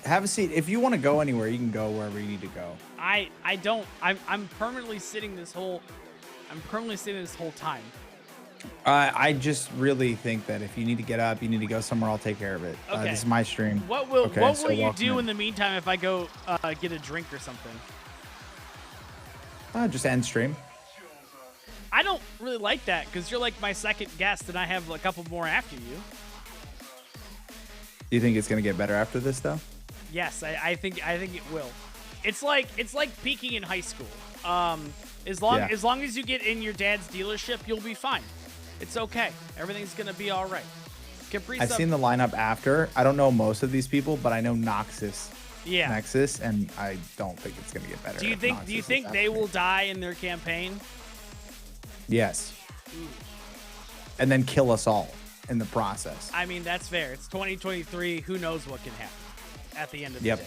Have a seat. If you want to go anywhere, you can go wherever you need to go. I don't. I'm permanently sitting this whole. I'm permanently sitting this whole time. I just really think that if you need to get up, you need to go somewhere. I'll take care of it. Okay. This is my stream. What will you welcome do in the meantime if I go get a drink or something? Just end stream. I don't really like that because you're like my second guest and I have a couple more after you. Do you think it's gonna get better after this though? Yes, I think it will. It's like peaking in high school. As long as you get in your dad's dealership, you'll be fine. It's okay. Everything's gonna be all right. I've seen the lineup after. I don't know most of these people, but I know Nexus, and I don't think it's gonna get better. Do you think they will die in their campaign? Yes. And then kill us all in the process. I mean, that's fair. It's 2023. Who knows what can happen at the end of the day.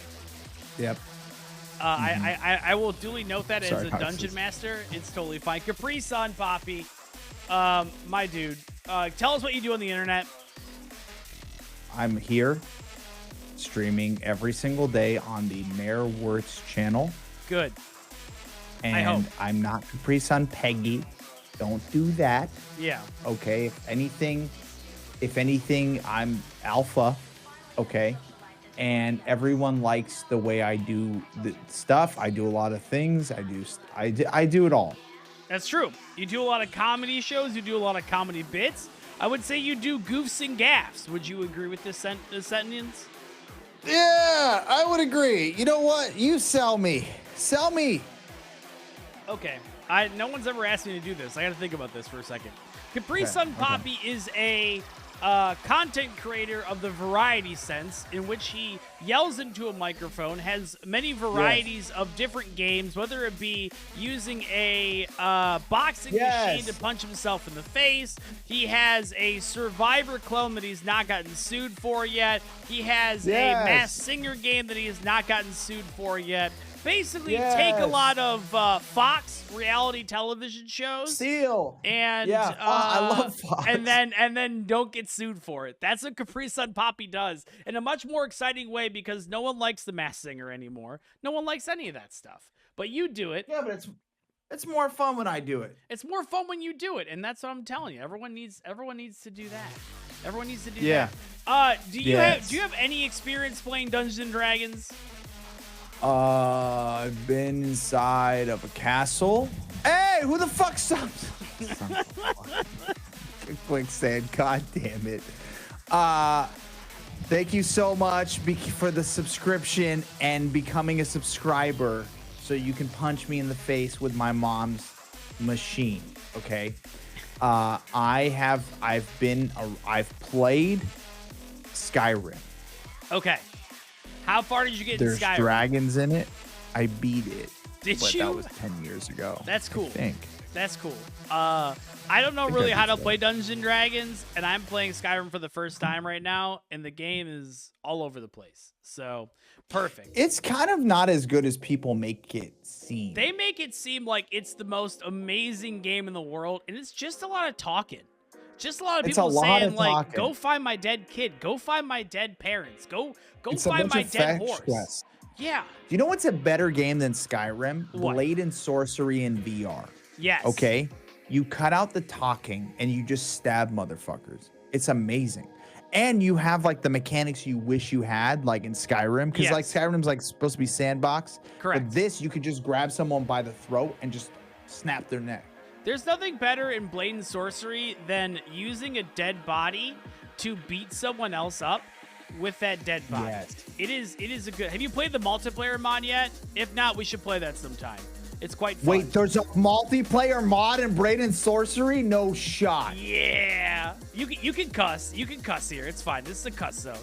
Yep. I will duly note that Sorry, as a dungeon master, it's totally fine. Capri Sun, Poppy, my dude, tell us what you do on the internet. I'm here streaming every single day on the Mayor Wertz channel. Good. And I hope. I'm not Capri Sun Peggy. Don't do that. Yeah. Okay. If anything, I'm alpha. Okay. And everyone likes the way I do the stuff. I do a lot of things. I do it all. That's true. You do a lot of comedy shows. You do a lot of comedy bits. I would say you do goofs and gaffs. Would you agree with this sentence? Yeah, I would agree. You know what? You sell me. Sell me. Okay. No one's ever asked me to do this. I got to think about this for a second. Capri Sun Poppy is a content creator of the variety sense, in which he yells into a microphone, has many varieties of different games, whether it be using a boxing machine to punch himself in the face. He has a Survivor clone that he's not gotten sued for yet. He has a Masked Singer game that he has not gotten sued for yet. Basically, take a lot of Fox reality television shows, and I love Fox, and then don't get sued for it. That's what Capri Sun Poppy does in a much more exciting way, because no one likes the Masked Singer anymore. No one likes any of that stuff, but you do it. Yeah, but it's more fun when I do it. It's more fun when you do it, and that's what I'm telling you. Everyone needs to do that. Everyone needs to do that. Do you have any experience playing Dungeons and Dragons? I've been inside of a castle. Hey, who the fuck stopped? Quicksand, god damn it. Thank you so much for the subscription and becoming a subscriber so you can punch me in the face with my mom's machine, okay? I've played Skyrim. Okay. How far did you get in Skyrim? There's dragons in it. I beat it. Did but you? That was 10 years ago. That's cool. I think. That's cool. I don't know really how to play Dungeons and Dragons, and I'm playing Skyrim for the first time right now, and the game is all over the place. So, perfect. It's kind of not as good as people make it seem. They make it seem like it's the most amazing game in the world, and it's just a lot of talking. Just a lot of people saying, like, go find my dead kid. Go find my dead parents. Go find my dead horse. Yeah. Do you know what's a better game than Skyrim? What? Blade and Sorcery in VR. Yes. Okay? You cut out the talking and you just stab motherfuckers. It's amazing. And you have, like, the mechanics you wish you had, like in Skyrim. Because, like, Skyrim's, like, supposed to be sandbox. Correct. But this, you could just grab someone by the throat and just snap their neck. There's nothing better in Blade and Sorcery than using a dead body to beat someone else up with that dead body. Yes. It is a good. Have you played the multiplayer mod yet? If not, we should play that sometime. It's quite fun. Wait, there's a multiplayer mod in Blade and Sorcery? No shot. Yeah. You can cuss. You can cuss here. It's fine. This is a cuss zone.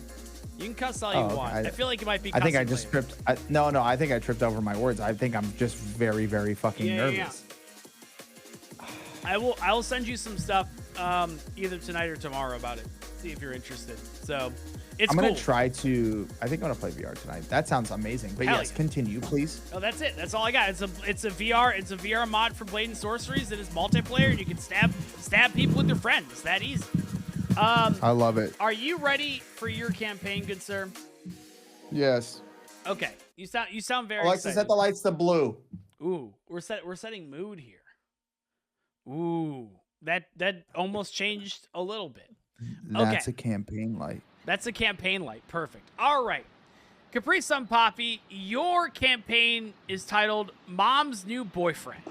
You can cuss all you want. I feel like it might be. I think I just tripped. No. I think I tripped over my words. I think I'm just very, very fucking nervous. Yeah. I will send you some stuff either tonight or tomorrow about it. See if you're interested. So it's I'm cool. gonna try to. I think I'm gonna play VR tonight. That sounds amazing. But yes, continue, please. Oh, that's it. That's all I got. It's a VR mod for Blade and Sorceries. It is multiplayer, and you can stab people with your friends. It's that easy. I love it. Are you ready for your campaign, good sir? Yes. Okay, you sound very Alexa, excited. set the lights to blue. Ooh, we're setting mood here. Ooh, that almost changed a little bit. That's a campaign light. That's a campaign light. Perfect. All right. Capri Sun Poppy, your campaign is titled Mom's New Boyfriend.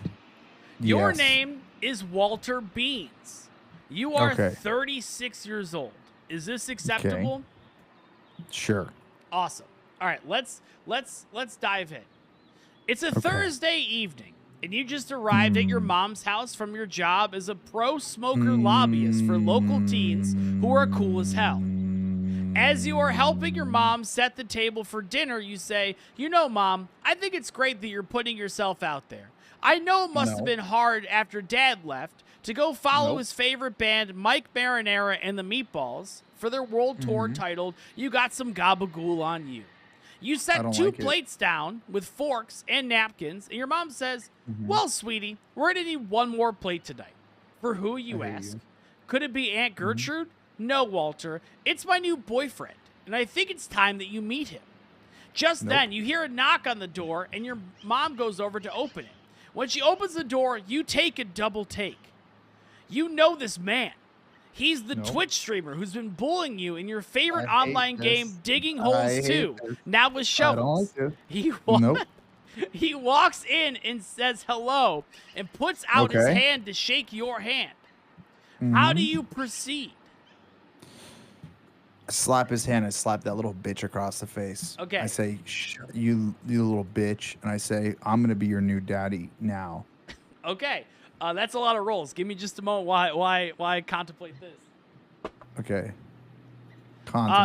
Your Yes. name is Walter Beans. You are Okay. 36 years old. Is this acceptable? Sure. Awesome. All right, let's dive in. It's a Thursday evening, and you just arrived at your mom's house from your job as a pro-smoker lobbyist for local teens who are cool as hell. As you are helping your mom set the table for dinner, you say, "You know, Mom, I think it's great that you're putting yourself out there. I know it must have been hard after Dad left to go follow his favorite band, Mike Marinara and the Meatballs, for their world tour titled You Got Some Gabagool on You. You set two plates down with forks and napkins, and your mom says, "Well, sweetie, we're going to need one more plate tonight." For who, you ask? Could it be Aunt Gertrude? No, Walter. It's my new boyfriend, and I think it's time that you meet him. Just then, you hear a knock on the door, and your mom goes over to open it. When she opens the door, you take a double take. You know this man. He's the Twitch streamer who's been bullying you in your favorite online game, Digging Holes 2, now with shovels. He walks in and says hello and puts out his hand to shake your hand. How do you proceed? I slap his hand and slap that little bitch across the face. Okay. I say, you little bitch. And I say, I'm going to be your new daddy now. Okay. That's a lot of rolls. Give me just a moment why I contemplate this. Okay.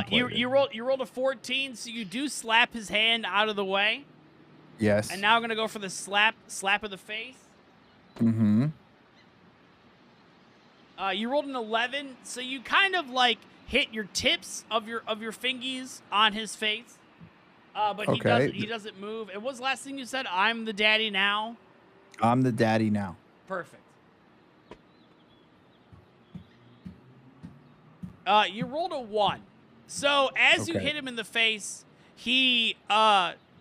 You rolled a 14, so you do slap his hand out of the way. Yes. And now I'm gonna go for the slap of the face. Mm-hmm. You rolled an 11, so you kind of like hit your tips of your fingies on his face. But he doesn't move. And what's the last thing you said? I'm the daddy now. I'm the daddy now. Perfect. You rolled a 1. So as you hit him in the face, he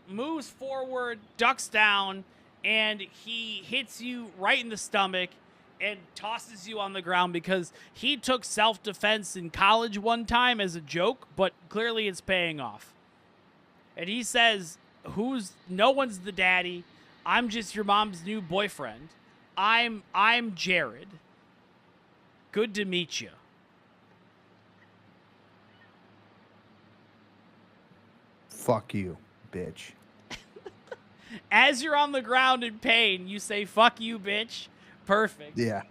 moves forward, ducks down, and he hits you right in the stomach and tosses you on the ground because he took self-defense in college one time as a joke, but clearly it's paying off. And he says, no one's the daddy. I'm just your mom's new boyfriend. I'm Jared. Good to meet you. Fuck you, bitch. As you're on the ground in pain, you say, "Fuck you, bitch." Perfect. Yeah.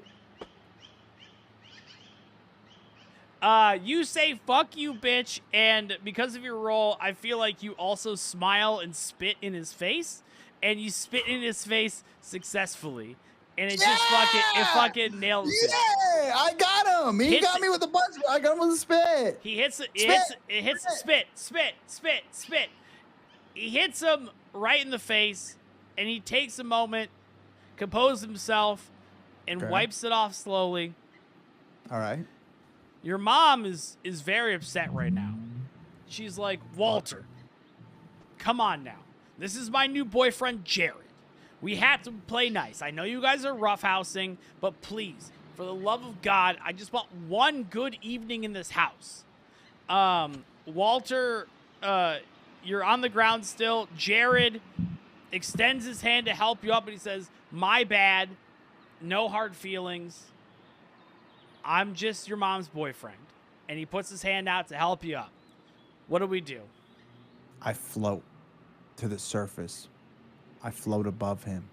You say, "Fuck you, bitch," and because of your role, I feel like you also smile and spit in his face, and you spit in his face successfully. And it just fucking nails it. Yeah, I got him. He got me with a bunch. I got him with a spit. He hits spit. He hits him right in the face, and he takes a moment, composes himself, and wipes it off slowly. All right. Your mom is very upset right now. She's like, "Walter, come on now. This is my new boyfriend, Jared. We have to play nice. I know you guys are roughhousing, but please, for the love of God, I just want one good evening in this house." Walter, you're on the ground still. Jared extends his hand to help you up, and he says, "My bad. No hard feelings. I'm just your mom's boyfriend." And he puts his hand out to help you up. What do we do? I float to the surface. I float above him,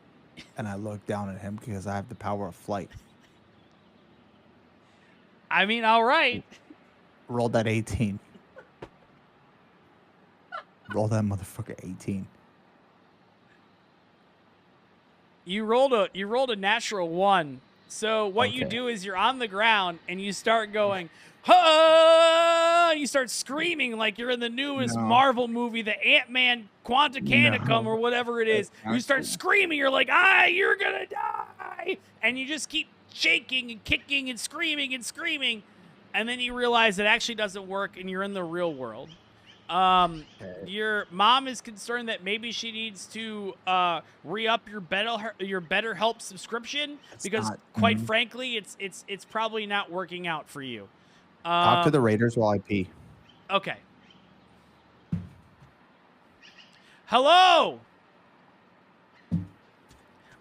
and I look down at him because I have the power of flight. I mean, all right. Roll that 18. Roll that motherfucker 18. You rolled a natural 1. So what you do is you're on the ground and you start going, "Ha!" You start screaming like you're in the newest Marvel movie, the Ant-Man Quanticanicum or whatever it is. You start screaming. You're like, "You're gonna die!" And you just keep shaking and kicking and screaming. And then you realize it actually doesn't work and you're in the real world. Your mom is concerned that maybe she needs to re-up your BetterHelp subscription because, quite frankly, it's probably not working out for you. Talk to the Raiders while I pee. Okay. Hello.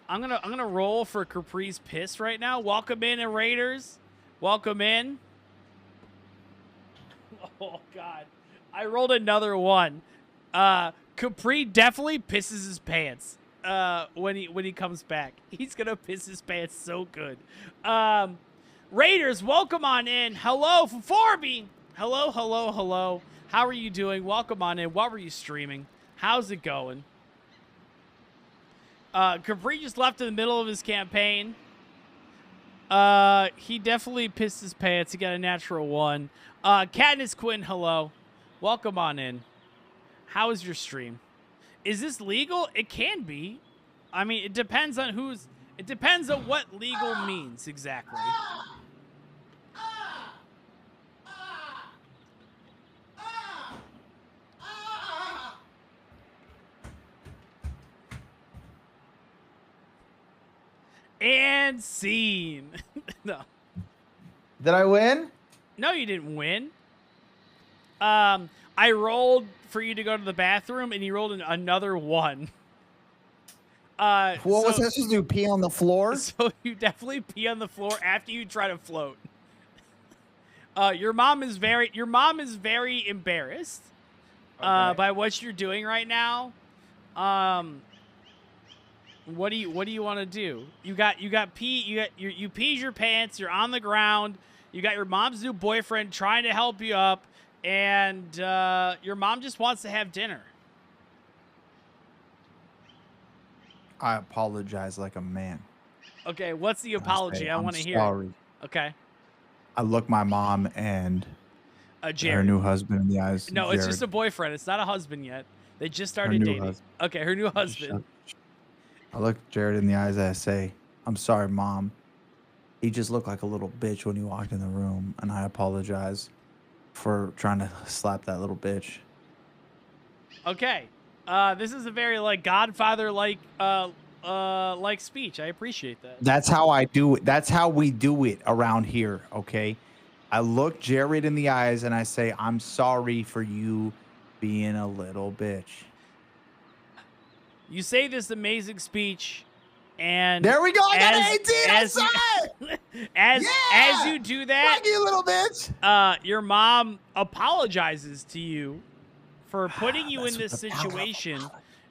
I'm gonna roll for Capri's piss right now. Welcome in, Raiders. Welcome in. Oh God. I rolled another one. Capri definitely pisses his pants when he comes back. He's gonna piss his pants so good. Raiders, welcome on in. Hello, Forby. Hello, hello, hello. How are you doing? Welcome on in. What were you streaming? How's it going? Capri just left in the middle of his campaign. He definitely pissed his pants. He got a natural 1. Katniss Quinn, hello. Welcome on in. How is your stream? Is this legal? It can be. I mean, it depends on it depends on what legal means exactly. And scene. No. Did I win? No, you didn't win. I rolled for you to go to the bathroom, and you rolled another 1. What was that supposed to do? Pee on the floor? So you definitely pee on the floor after you try to float. Your mom is very embarrassed by what you're doing right now. What do you want to do? You peed your pants. You're on the ground. You got your mom's new boyfriend trying to help you up, and your mom just wants to have dinner. I apologize like a man. Okay, what's the apology? I want to hear. Sorry. Okay. I look my mom and her new husband in the eyes. No, Jared. it's just a boyfriend. It's not a husband yet. They just started dating. Husband. Okay, her new husband. I look Jared in the eyes and I say, I'm sorry, Mom. He just looked like a little bitch when he walked in the room, and I apologize for trying to slap that little bitch. Okay. This is a very Godfather-like speech. I appreciate that. That's how I do it. That's how we do it around here, okay? I look Jared in the eyes and I say, I'm sorry for you being a little bitch. You say this amazing speech, and there we go. I got an 18. I saw it. As you do that, you little bitch. Your mom apologizes to you for putting you in this situation.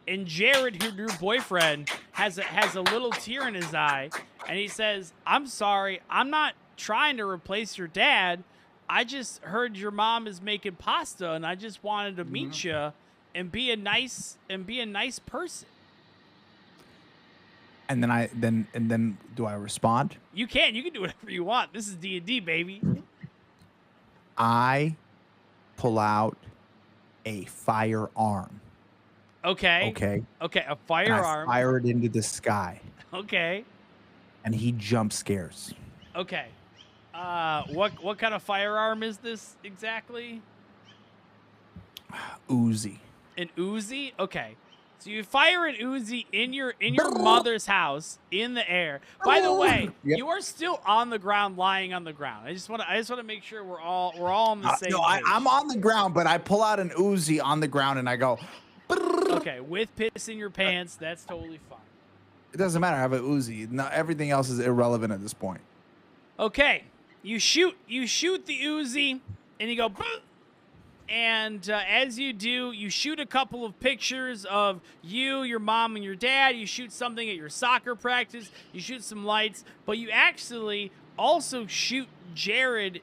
And Jared, your new boyfriend, has a little tear in his eye, and he says, "I'm sorry. I'm not trying to replace your dad. I just heard your mom is making pasta, and I just wanted to meet you and be a nice person." And then do I respond? You can do whatever you want. This is D&D, baby. I pull out a firearm. Okay. A firearm. And I fire it into the sky. Okay. And he jump scares. Okay. What kind of firearm is this exactly? Uzi. An Uzi? Okay. So you fire an Uzi in your mother's house in the air. By the way, you are still on the ground, lying on the ground. I just want to make sure we're all on the same page. I'm on the ground, but I pull out an Uzi on the ground and I go. Okay, with piss in your pants, that's totally fine. It doesn't matter. I have an Uzi. No, everything else is irrelevant at this point. Okay, you shoot the Uzi, and you go. And as you do, you shoot a couple of pictures of you, your mom, and your dad. You shoot something at your soccer practice. You shoot some lights, but you actually also shoot Jared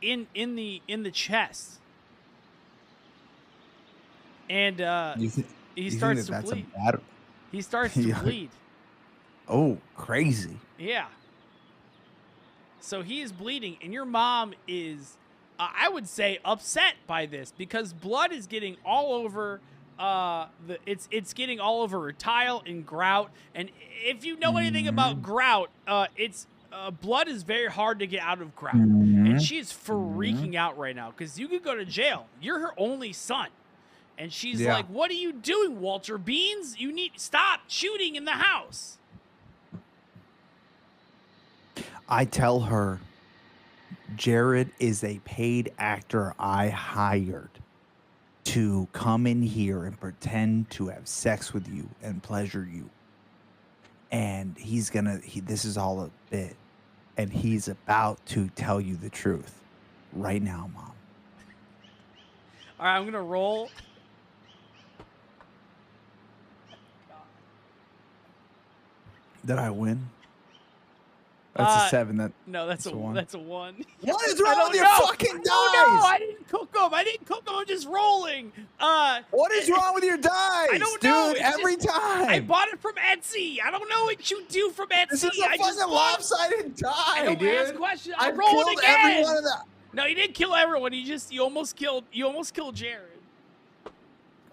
in the chest. And he starts to bleed. He starts to bleed. Oh, crazy. Yeah. So he is bleeding, and your mom is, I would say, upset by this because blood is getting all over it's getting all over her tile and grout. And if you know anything about grout, it's blood is very hard to get out of crowd, Mm-hmm. and she's freaking out right now because you could go to jail. You're her only son, and she's like, "What are you doing, Walter Beans? You need stop shooting in the house." I tell her, Jared is a paid actor I hired to come in here and pretend to have sex with you and pleasure you. And this is all a bit. And he's about to tell you the truth right now, Mom. All right, I'm going to roll. Did I win? That's a 7. No, that's a 1. That's a 1. What is wrong with your fucking dice? Oh, no, I didn't cook them. I'm just rolling. What is wrong with your dice? I don't know. Dude, every time. I bought it from Etsy. I don't know what you do from Etsy. This is a fucking lopsided die, I don't dude. ask questions. I I'm rolling killed again. every one of them. No, you didn't kill everyone. You almost killed Jared.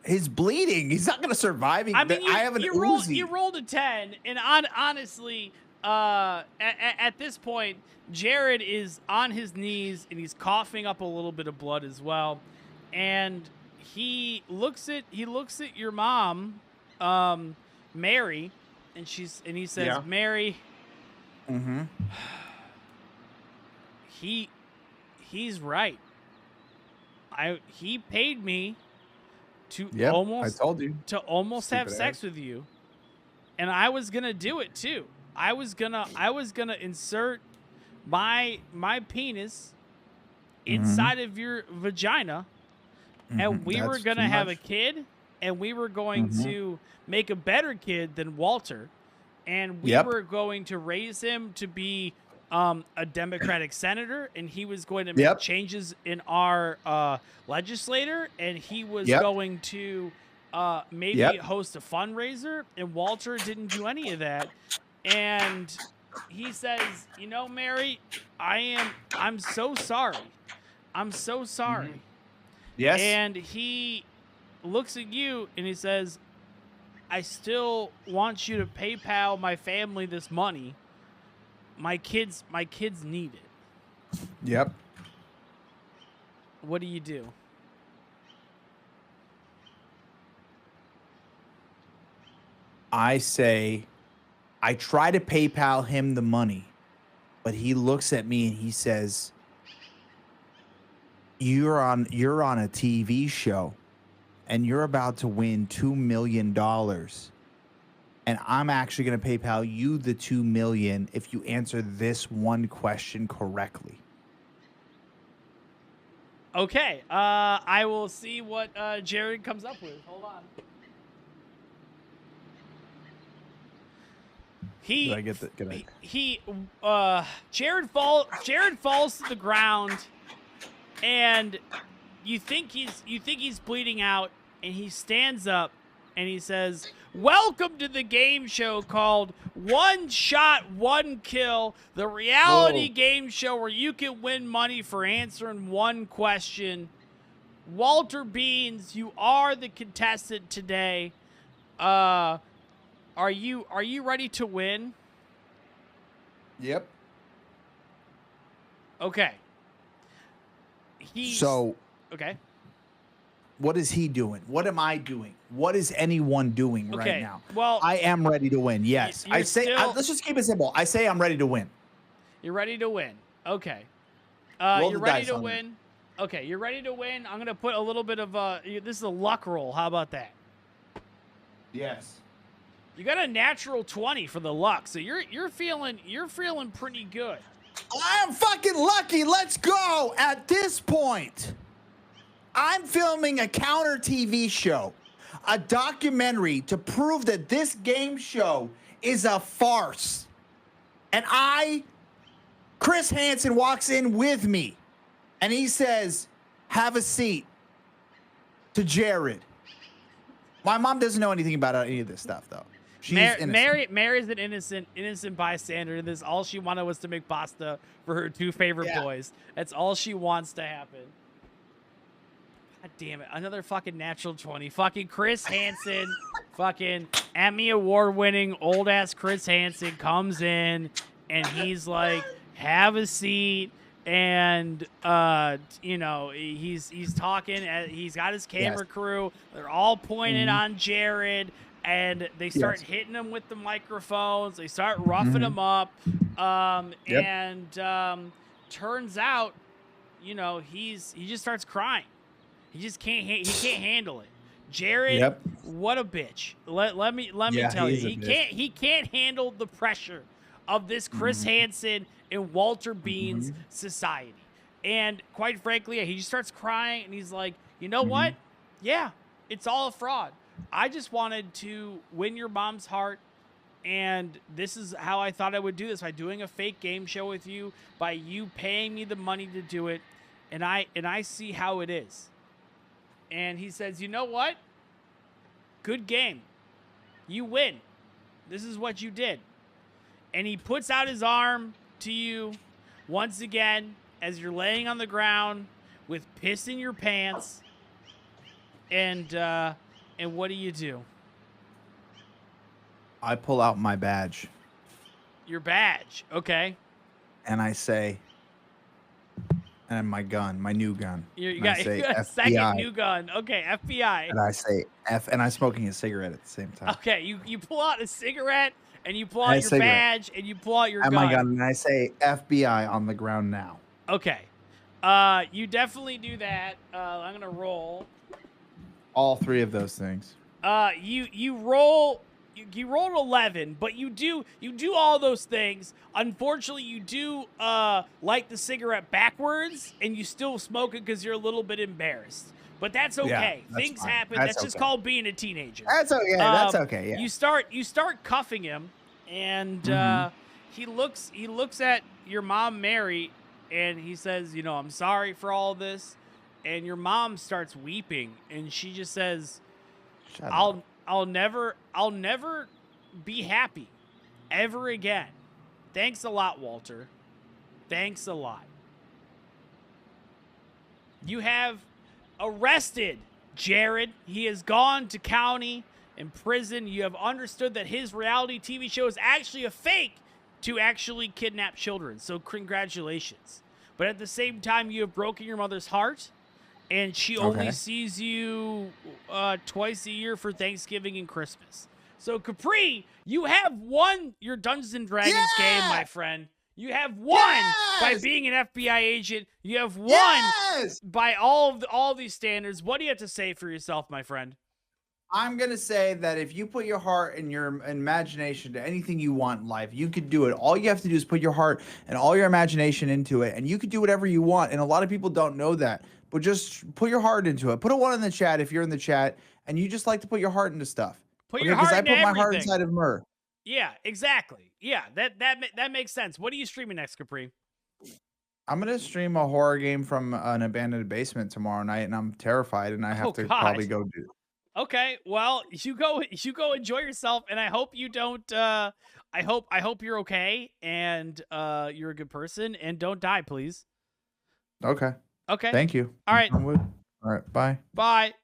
He's bleeding. He's not going to survive. I mean, I have an you Uzi. rolled a 10, and honestly, at this point, Jared is on his knees and he's coughing up a little bit of blood as well, and he looks at your mom, Mary, and he says, Mary, Mm-hmm. he's right. He paid me to I told you. to almost have Stupid sex ass. with you, and I was gonna do it too. I was gonna insert my penis inside of your vagina, and we were That's gonna too have much. a kid, and we were going to make a better kid than Walter, and we were going to raise him to be a Democratic senator, and he was going to make changes in our legislator, and he was going to maybe host a fundraiser, and Walter didn't do any of that. And he says, you know, Mary, I'm so sorry. I'm so sorry. Yes. And he looks at you and he says, I still want you to PayPal my family this money. My kids need it. Yep. What do you do? I say, I try to PayPal him the money, but he looks at me and he says, you're on a TV show and you're about to win $2 million. And I'm actually going to PayPal you the $2 million if you answer this one question correctly. Okay. I will see what Jared comes up with. Hold on. Did I get that? Jared falls to the ground, and you think he's bleeding out, and he stands up and he says, "Welcome to the game show called One Shot, One Kill, the reality game show where you can win money for answering one question. Walter Beans, you are the contestant today. Are you ready to win?" Yep. Okay. Okay. What is he doing? What am I doing? What is anyone doing right now? Well, I am ready to win. Yes. Let's just keep it simple. I say I'm ready to win. You're ready to win. Okay. Roll you're the ready dice to on win. Okay, you're ready to win. I'm gonna put a little bit of this is a luck roll. How about that? Yes. You got a natural 20 for the luck, so you're feeling pretty good. I am fucking lucky. Let's go. At this point, I'm filming a counter TV show, a documentary to prove that this game show is a farce. And Chris Hansen walks in with me and he says, "Have a seat," to Jared. My mom doesn't know anything about any of this stuff, though. She's innocent. Mary's an innocent bystander, and this all she wanted was to make pasta for her two favorite boys. That's all she wants to happen. God damn it. Another fucking natural 20. Fucking Chris Hansen, fucking Emmy Award winning old ass Chris Hansen comes in and he's like, "Have a seat." And you know, he's talking. He's got his Yes. camera crew. They're all pointed Mhm. on Jared, and they start Yes. hitting him with the microphones. They start roughing Mhm. him up. Yep. And turns out, you know, he just starts crying. He just can't handle it. Jared, Yep. what a bitch. Let me Yeah, tell you, he's a bitch. he can't handle the pressure of this Chris Mhm. Hansen and Walter Bean's Mhm. society. And quite frankly, he just starts crying and he's like, "You know what? Mhm. Yeah, it's all a fraud. I just wanted to win your mom's heart, and this is how I thought I would do this, by doing a fake game show with you, by you paying me the money to do it, and I see how it is." And he says, "You know what? Good game. You win. This is what you did." And he puts out his arm to you once again as you're laying on the ground with piss in your pants. And what do? I pull out my badge Your badge. Okay. and I say, and my gun, my new gun. You And I got, say you got a FBI, second new gun. Okay, FBI. and I say F, and I'm smoking a cigarette at the same time. Okay, you pull out a cigarette and you pull And out a your cigarette. badge and you pull out your And gun. my gun, and I say FBI on the ground now. Okay. You definitely do that. I'm gonna roll. All three of those things. You roll. You rolled 11, but you do all those things. Unfortunately, you do light the cigarette backwards, and you still smoke it because you're a little bit embarrassed. But that's okay. that's Things fine. happen. That's That's just okay. called being a teenager. That's okay. That's okay. Yeah. You start cuffing him, and Mhm. he looks at your mom, Mary, and he says, "You know, I'm sorry for all this." And your mom starts weeping, and she just says, Shut up. I'll never be happy ever again. Thanks a lot, Walter. Thanks a lot. You have arrested Jared. He has gone to county and prison. You have understood that his reality TV show is actually a fake to actually kidnap children. So congratulations. But at the same time, you have broken your mother's heart, and she only Okay. sees you twice a year for Thanksgiving and Christmas. So Capri, you have won your Dungeons and Dragons game, my friend. You have won by Yes! being an FBI agent. You have won Yes! by all these standards. What do you have to say for yourself, my friend? I'm gonna say that if you put your heart and your imagination to anything you want in life, you could do it. All you have to do is put your heart and all your imagination into it, and you could do whatever you want. And a lot of people don't know that, but just put your heart into it. Put a 1 in the chat if you're in the chat and you just like to put your heart into stuff. Put Okay, your because heart I into put my heart everything. inside of Myrrh. Yeah, exactly. Yeah, that makes sense. What are you streaming next, Capri? I'm gonna stream a horror game from an abandoned basement tomorrow night, and I'm terrified, and I have Oh, to God. probably go do. Okay, well, you go enjoy yourself, and I hope you don't I hope you're okay, and you're a good person, and don't die, please. Okay. Okay. Thank you. All right. I'm with. All right. Bye. Bye.